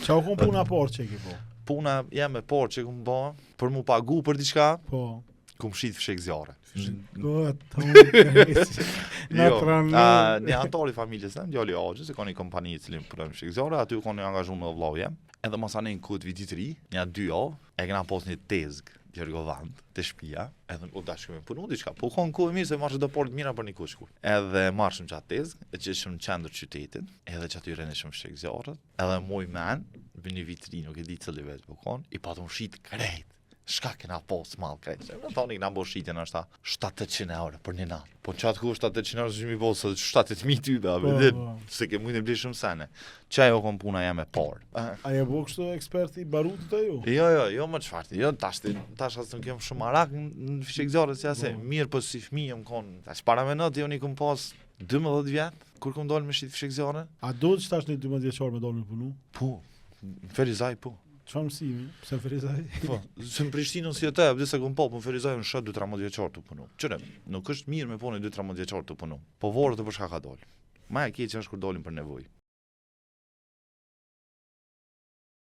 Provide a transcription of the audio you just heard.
Qa u kon puna por që ki po? Puna jam e por që kum bë, për mu pagu për diçka, Po. kum shit fshek zjarre. Një antar i familjes tëm, djali i Axhës, ka një kompani i cili punon fshek zjarre, aty kanë angazhuar me vllajëm. Edhe mos anë kut vitit të ri, një 2 javë, e kena pas një tezg Gjergovand të shtëpia, edhe u dashkëm me punu diçka, po kon ku mirë se marrë do por të mira për një kushku. Edhe marrëm çat tezg, e qeshëm në qendër qytetin, edhe çaty rëneshëm fshek zjarret, edhe moj men, bën një vit ri, nuk e di cili vet po kon, i patun shit krejt. Shka kena pos mal krejt. Në thoni kena bo shitjen është 700 euro për një natë. Po qatë ku 700 euro s'gjemi bo së 7.000 tyda, se ke mujtë e bli shumë sene. Qa jo kom puna jam e parë. A je bo kështu eksperti barutit e ju? Jo më qfarti, jo tash asë nuk jem shumë arak në fshek zjarret si ase, mirë po si fmi jem kon. Tash para me natë jo një kom pas 12 vjetë, kur kom dollë me shit fshek zjarret. A do të tash një 12 vjeçar me dollë me punu? Po, në Ferizaj po. Qa mësimi? Pse në Ferizaj? Po, se në Prishtinë si e te, dhe se kom po, në Ferizaj në shët 2-13 vjeçar të punu. Qëre, nuk është mirë me pone 2-13 vjeçar të punu. Po vorët e për shka ka dollë. Ma e keq është kur dolin për nevojë.